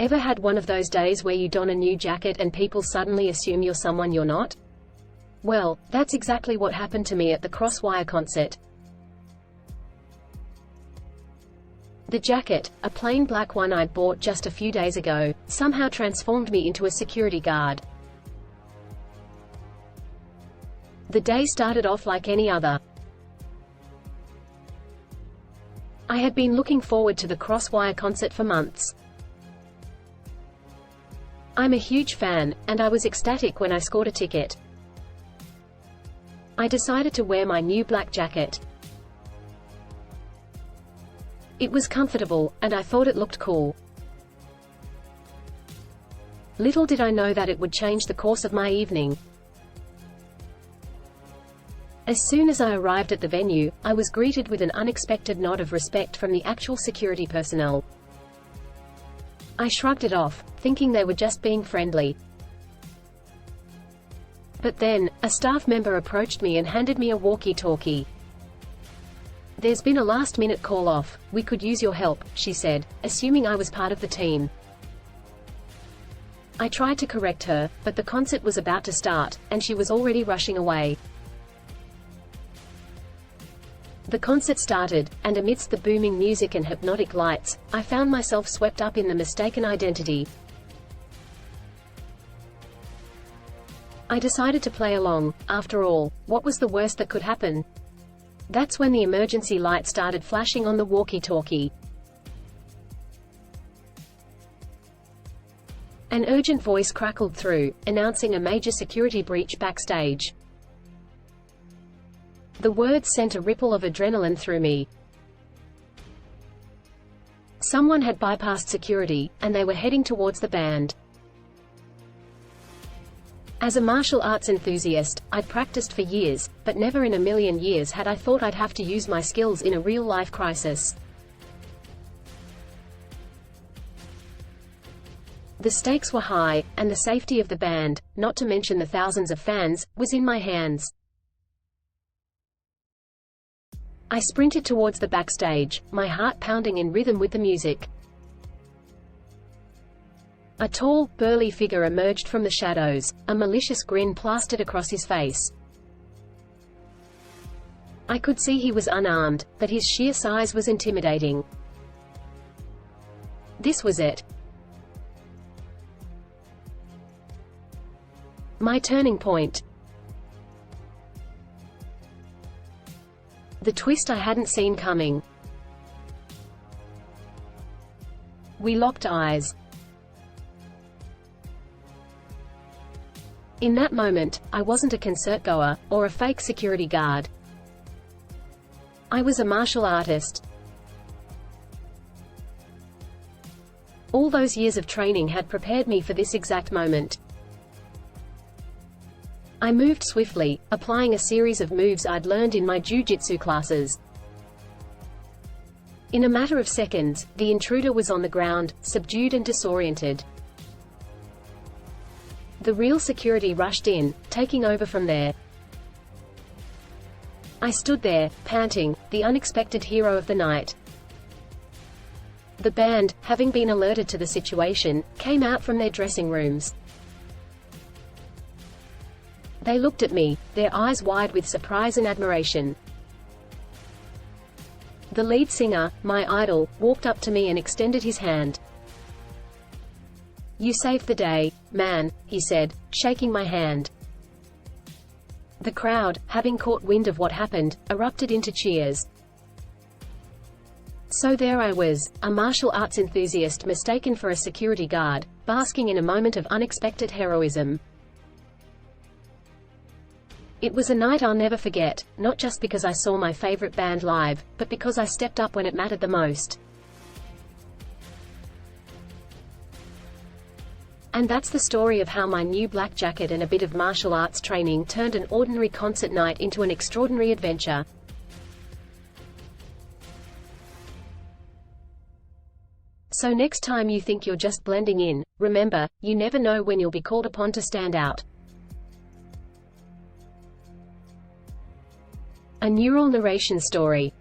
Ever had one of those days where you don a new jacket and people suddenly assume you're someone you're not? Well, that's exactly what happened to me at the Crosswire concert. The jacket, a plain black one I'd bought just a few days ago, somehow transformed me into a security guard. The day started off like any other. I had been looking forward to the Crosswire concert for months. I'm a huge fan, and I was ecstatic when I scored a ticket. I decided to wear my new black jacket. It was comfortable, and I thought it looked cool. Little did I know that it would change the course of my evening. As soon as I arrived at the venue, I was greeted with an unexpected nod of respect from the actual security personnel. I shrugged it off, thinking they were just being friendly. But then, a staff member approached me and handed me a walkie-talkie. "There's been a last-minute call-off, we could use your help," she said, assuming I was part of the team. I tried to correct her, but the concert was about to start, and she was already rushing away. The concert started, and amidst the booming music and hypnotic lights, I found myself swept up in the mistaken identity. I decided to play along. After all, what was the worst that could happen? That's when the emergency light started flashing on the walkie-talkie. An urgent voice crackled through, announcing a major security breach backstage. The words sent a ripple of adrenaline through me. Someone had bypassed security, and they were heading towards the band. As a martial arts enthusiast, I'd practiced for years, but never in a million years had I thought I'd have to use my skills in a real-life crisis. The stakes were high, and the safety of the band, not to mention the thousands of fans, was in my hands. I sprinted towards the backstage, my heart pounding in rhythm with the music. A tall, burly figure emerged from the shadows, a malicious grin plastered across his face. I could see he was unarmed, but his sheer size was intimidating. This was it. My turning point. The twist I hadn't seen coming. We locked eyes. In that moment, I wasn't a concertgoer, or a fake security guard. I was a martial artist. All those years of training had prepared me for this exact moment. I moved swiftly, applying a series of moves I'd learned in my jiu-jitsu classes. In a matter of seconds, the intruder was on the ground, subdued and disoriented. The real security rushed in, taking over from there. I stood there, panting, the unexpected hero of the night. The band, having been alerted to the situation, came out from their dressing rooms. They looked at me, their eyes wide with surprise and admiration. The lead singer, my idol, walked up to me and extended his hand. "You saved the day, man," he said, shaking my hand. The crowd, having caught wind of what happened, erupted into cheers. So there I was, a martial arts enthusiast mistaken for a security guard, basking in a moment of unexpected heroism. It was a night I'll never forget, not just because I saw my favorite band live, but because I stepped up when it mattered the most. And that's the story of how my new black jacket and a bit of martial arts training turned an ordinary concert night into an extraordinary adventure. So next time you think you're just blending in, remember, you never know when you'll be called upon to stand out. A neural narration story.